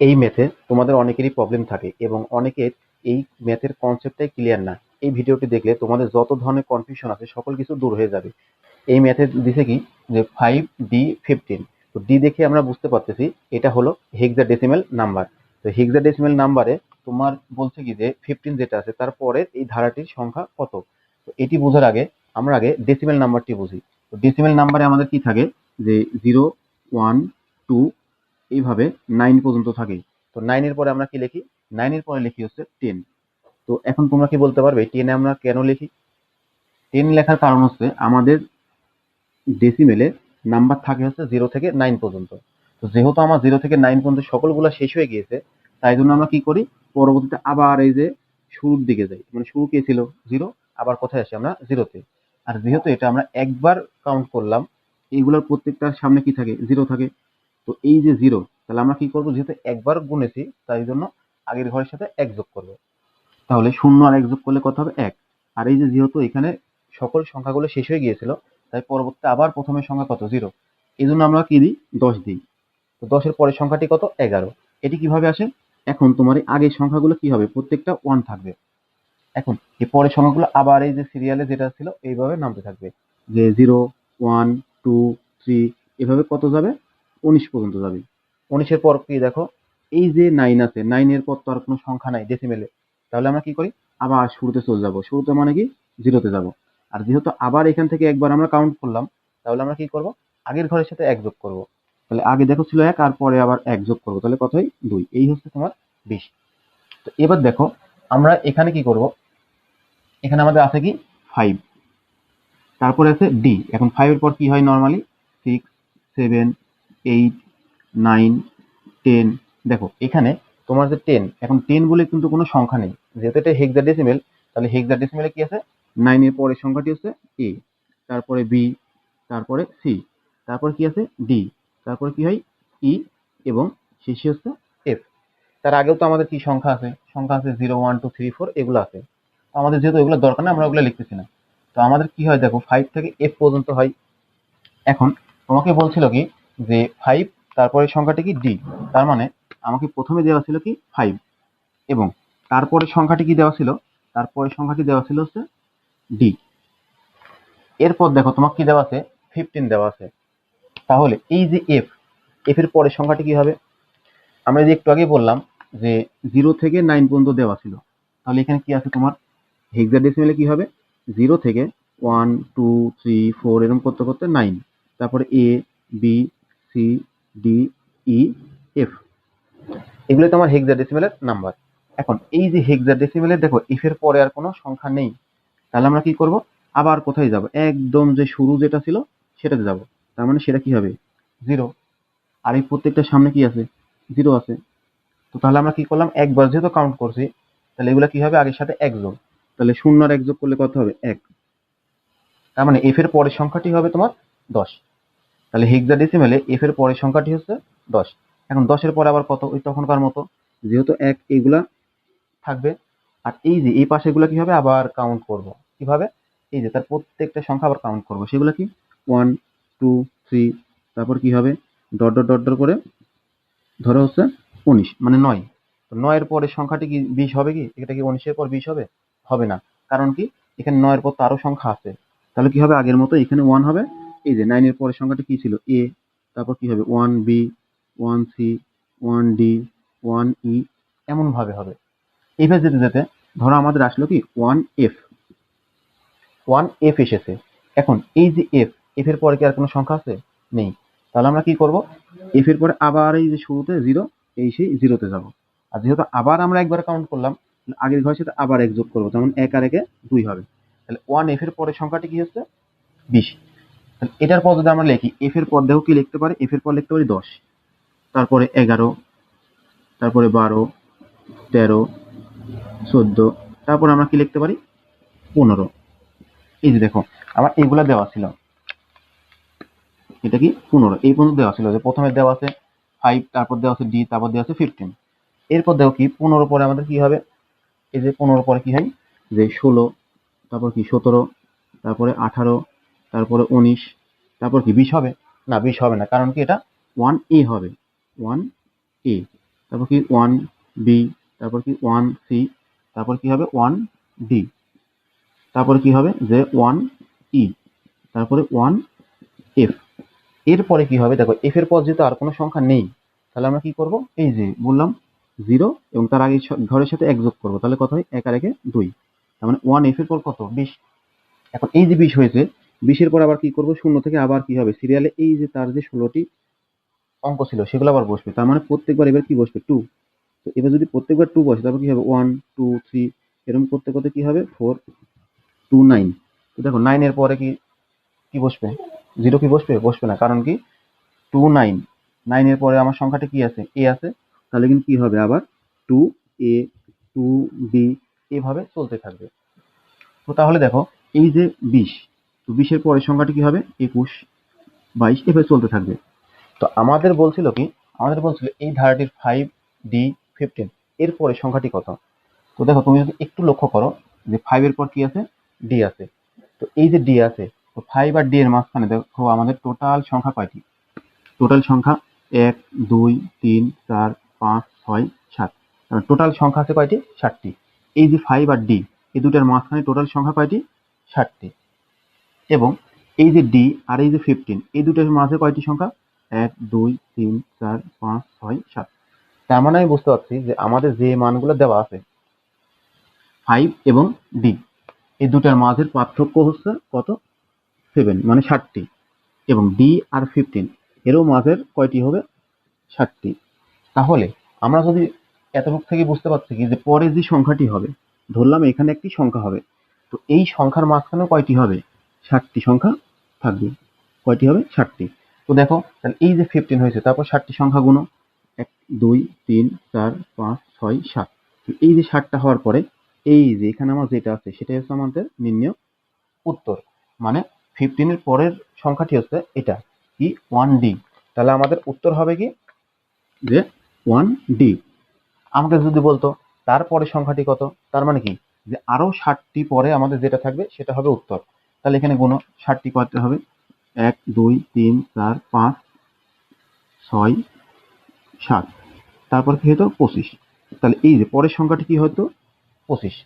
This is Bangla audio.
এই ম্যাথে তোমাদের অনেকেরই প্রবলেম থাকে এবং অনেকের এই ম্যাথের কনসেপ্টটাই ক্লিয়ার না। এই ভিডিওটি দেখলে তোমাদের যত ধরনের কনফিউশন আছে সকল কিছু দূর হয়ে যাবে। এই ম্যাথে দিছে কি যে 5D15। তো ডি দেখে আমরা বুঝতে পারতেছি এটা হলো হেক্সাডেসিমেল নাম্বার। তো হেক্সাডেসিমেল নাম্বারে তোমার বলছে কি যে 15 যেটা আছে তারপরের এই ধারাটির সংখ্যা কত। তো এটি বোঝার আগে আমরা আগে ডেসিমেল নাম্বারটি বুঝি। তো ডেসিমেল নাম্বারে আমাদের কি থাকে যে 0, 1, 2 এইভাবে 9 পর্যন্ত থাকে। তো 9 এর পরে আমরা কি লিখি? 9 এর পরে লিখি হচ্ছে 10। তো এখন তোমরা কি বলতে পারবে 10 এ আমরা কেন লিখি? 10 লেখার কারণ হচ্ছে আমাদের ডেসিমেলে নাম্বার থাকে হচ্ছে 0 থেকে 9 পর্যন্ত। তো যেহেতু আমার 0 থেকে 9 পর্যন্ত সকলগুলো শেষ হয়ে গিয়েছে, তাই জন্য আমরা কি করি পরবর্তীতে আবার এই যে শুরুর দিকে যাই। মানে শুরু কে ছিল 0, আবার কোথায় আসি আমরা 0 তে। আর যেহেতু এটা আমরা একবার কাউন্ট করলাম, এইগুলোর প্রত্যেকটার সামনে কি থাকে 0 থাকে। তো এই যে 0, তাহলে আমরা কি করব যেহেতু একবার গুনেছি তাই জন্য আগের ঘরের সাথে 1 যোগ করব। তাহলে 0 আর 1 যোগ করলে কত হবে 1। আর এই যে যেহেতু এখানে সকল সংখ্যাগুলো শেষ হয়ে গিয়েছিল, তাই পরবর্তীতে আবার প্রথমের সংখ্যা কত 0। এই জন্য আমরা কি দিই 10 দিই। তো 10 এর পরের সংখ্যাটি কত 11। এটি কিভাবে আসে? এখন তোমার এই আগের সংখ্যাগুলো কি হবে প্রত্যেকটা 1 থাকবে। এখন এই পরের সংখ্যাগুলো আবার এই যে সিরিয়ালে যেটা ছিল এইভাবে নামতে থাকবে, যে 0, 1, 2, 3 এভাবে কত যাবে 19 পর্যন্ত যাবে। 19 এর পর কি দেখো এই যে 9 আছে, 9 এর পর তো আর কোনো সংখ্যা নাই ডেসিমেলে। তাহলে আমরা কি করি আবার শুরুতে চলে যাব। শুরুতে মানে কি 0 তে যাব। আর যেহেতু আবার এখান থেকে একবার আমরা কাউন্ট করলাম, তাহলে আমরা কি করব আগের ঘরের সাথে 1 যোগ করব। তাহলে আগে দেখো ছিল 1 আর পরে আবার 1 যোগ করব, তাহলে কত হয় 2। এই হচ্ছে তোমার 20। তো এবার দেখো আমরা এখানে কি করব, এখানে আমাদের আছে কি 5, তারপরে আছে ডি। এখন 5 এর পর কি হয় নরমালি 6, 7, 8, 9, 10। দেখো এখানে তোমার যে 10, এখন 10 বলে কিন্তু কোনো সংখ্যা নেই। যেহেতু এটা হেক্সাডেসিমেল, তাহলে হেক্সাডেসিমেলে কি আছে 9 এর পরের সংখ্যাটি হচ্ছে এ, তারপরে বি, তারপরে সি, তারপর কি আছে ডি, তারপরে কি হয় ই, এবং শেষে হচ্ছে এফ। তার আগেও তো আমাদের কি সংখ্যা আছে, সংখ্যা আছে 0, 1, 2, 3, 4 এগুলো আছে। তো আমাদের যেহেতু এগুলো দরকার না আমরা ওগুলো লিখতেছি না। তো আমাদের কি হয় দেখো 5 থেকে এফ পর্যন্ত হয়। এখন তোমাকে বলছিল কি যে 5 তারপরে সংখ্যাটি কি ডি। তার মানে আমাকে প্রথমে দেওয়া ছিল কি 5, এবং তারপরে সংখ্যাটি কি দেওয়া ছিল, তারপরে সংখ্যাটি দেওয়া ছিল হচ্ছে ডি। এরপর দেখো তোমাকে কি দেওয়া আছে 15 দেওয়া আছে। তাহলে এই যে এফ, এফ এর পরের সংখ্যাটি কি হবে? আমরা যে একটু আগে বললাম যে 0 থেকে 9 পর্যন্ত দেওয়া ছিল, তাহলে এখানে কি আছে তোমার হেক্সাডেসিমেলে কি হবে 0 থেকে 1, 2, 3, 4 এরকম করতে করতে 9, তারপরে এ, বি, সি, ডি, ই, এফ। এগুলো তো আমার হেক্সাডেসিমেলের নাম্বার। এখন এই যে হেক্সাডেসিমেলে দেখো এফ এর পরে আর কোনো সংখ্যা নেই, তাহলে আমরা কি করব আবার কোথায় যাব, একদম যে শুরু যেটা ছিল সেটাতে যাব। তার মানে সেটা কি হবে 0। আর এই প্রত্যেকটা সামনে কি আছে 0 আছে। তো তাহলে আমরা কি করলাম একবার যেহেতু কাউন্ট করছি, তাহলে এগুলো কি হবে আগের সাথে 1 যোগ। তাহলে 0 আর 1 যোগ করলে কত হবে 1। তার মানে এফ এর পরের সংখ্যাটি হবে তোমার 10। তাহলে হেক্সাডেসিমেলে এফ এর পরের সংখ্যাটি হচ্ছে 10। এখন 10 এর পরে আবার কত ওই তখনকার মতো, যেহেতু 1 এইগুলা থাকবে। আর এই যে এই পাশে এগুলো কি হবে আবার কাউন্ট করব। কিভাবে? এই যে তার প্রত্যেকটা সংখ্যা আবার কাউন্ট করব। সেগুলো কি 1, 2, 3, তারপর কি হবে ডট ডট ডট ডট করে ধরো হচ্ছে 19 মানে 9। তো 9 এর পরের সংখ্যাটি কি 20 হবে? কি এটা কি 19 এর পর 20 হবে? হবে না। কারণ কি এখানে 9 এর পর তো আরো সংখ্যা আছে। তাহলে কি হবে আগের মতো এখানে 1 হবে। এই যে 9 এর পরের সংখ্যাটি কি ছিল এ, তারপর কি হবে 1 বি, 1 সি, 1 ডি, 1 ই, এমন ভাবে হবে। এইভাবে যেতে যেতে ধরো আমাদের আসলো কি 1 এফ, 1 এফ এসেছে। এখন এই যে এফ, এফ এর পরে কি আর কোনো সংখ্যা আছে? নেই। তাহলে আমরা কি করব এফ এর পরে আবার এই যে শুরুতে 0, এই সেই 0 তে যাব। আর যেহেতু আবার আমরা একবার কাউন্ট করলাম, আগের ঘরের সাথে আবার 1 যোগ করবো, যেমন 1 আর 1 এ 2 হবে। তাহলে 1 এফ এর পরের সংখ্যাটি কি হচ্ছে 20। তাহলে এটার পর যদি আমরা লিখি এফ এর পর দেখো কি লিখতে পারি, এফ এর পর লিখতে পারি 10, তারপরে 11, তারপরে 12, 13, 14, তারপর আমরা কি লিখতে পারি 15। এই যে দেখো আমার এইগুলা দেওয়া ছিল, এটা কি 15 এই পর্যন্ত দেওয়া ছিল, যে প্রথমে দেওয়া আছে 5, তারপর দেওয়া আছে ডি, তারপর দেওয়া আছে 15। এরপর দেখো কি 15 পরে আমাদের কি হবে, এই যে 15 পরে কি হয় যে 16, তারপর কি 17, তারপরে 18, তারপরে 19, তারপর কি 20 হবে? না 20 হবে না, কারণ কি এটা 1 এ হবে 1 এ। তারপর কি 1b, তারপর কি 1c, তারপর কি হবে 1d, তারপরে কি হবে যে 1e, তারপরে 1f। এরপরে কি হবে দেখো, এফ এর পর যেহেতু আর কোনো সংখ্যা নেই, তাহলে আমরা কি করব, এই যে বললাম 0 এবং তার আগে ঘরের সাথে 1 যোগ করবো, তাহলে কত হয় 1 আর 1 2, তার মানে 1f এর পর কত 20। এখন এই যে 20 হয়েছে, 20 এর পর আবার কি করব, শূন্য থেকে আবার কি হবে সিরিয়ালে এই যে তার যে 16টি অঙ্ক ছিল সেগুলো আবার বসবে, তার মানে প্রত্যেকবার এবার কি বসবে 2। তো এবার যদি প্রত্যেকবার 2 বসে, তারপর কি হবে 1 2 3, এরকম করতে করতে কি হবে 4 2 9। তো দেখো 9 এর পরে কি কি বসবে, 0 কি বসবে, বসবে না, কারণ কি 2 9, 9 এর পরে আমার সংখ্যাটা কি আছে, এ আছে, তাহলে কিন্তু কি হবে আবার 2a 2b, এভাবে চলতে থাকবে। তো তাহলে দেখো এই যে 20, তো 20 এর পরের সংখ্যাটি কি হবে 21 22, এভাবে চলতে থাকবে। তো আমাদের বলছিল এই ধারাটির 5d 15 এর পরে সংখ্যাটি কত। তো দেখো তুমি যদি একটু লক্ষ্য করো যে 5 এর পর কি আছে, d আছে। তো এই যে d আছে, তো 5 আর d এর মাঝখানে দেখো আমাদের টোটাল সংখ্যা কয়টি, টোটাল সংখ্যা 1 2 3 4 5 6 7, টোটাল সংখ্যা আছে কয়টি, 7টি। এই যে 5 আর d, এই দুটার মাঝখানে টোটাল সংখ্যা কয়টি, 7টি। এবং এই যে d আর এই যে 15, এই দুটার মাঝে কয়টি সংখ্যা, 1 2 3 4 5 6 7। তার মানে আমি বুঝতে পারছি যে আমাদের যে মানগুলো দেওয়া আছে 5 এবং d, এই দুটার মাঝের পার্থক্য হচ্ছে কত, 7, মানে 7টি। এবং d আর 15 এরও মাঝের কয়টি হবে, 7টি। তাহলে আমরা যদি এতটুকু থেকে বুঝতে পারছি কি যে পরে যে সংখ্যাটি হবে, ধরলাম এখানে একটি সংখ্যা হবে, তো এই সংখ্যার মাঝখানেও কয়টি হবে, 7টি সংখ্যা থাকবে। কয়টি হবে, 7টি। তো দেখো তাহলে এই যে 15 হয়েছে, তারপর 7টি সংখ্যা গুণ, 1 2 3 4 5 6 7। এই যে 7টা হওয়ার পরে এই যে এখানে আমার যেটা আছে সেটাই হচ্ছে আমাদের নির্ণয় উত্তর, মানে 15 এর পরের সংখ্যাটি হচ্ছে এটা কি 1d। তাহলে আমাদের উত্তর হবে কি যে 1d। আমাকে যদি বলতো তারপরে সংখ্যাটি কত, তার মানে কি যে আরো 7টি পরে আমাদের যেটা থাকবে সেটা হবে উত্তর। তাহলে এখানে গুণ 7টি করতে হবে, 1 2 3 4 5 6 7, তারপর কি হতো 25। তাহলে এই যে পরের সংখ্যাটি কি হতো 25।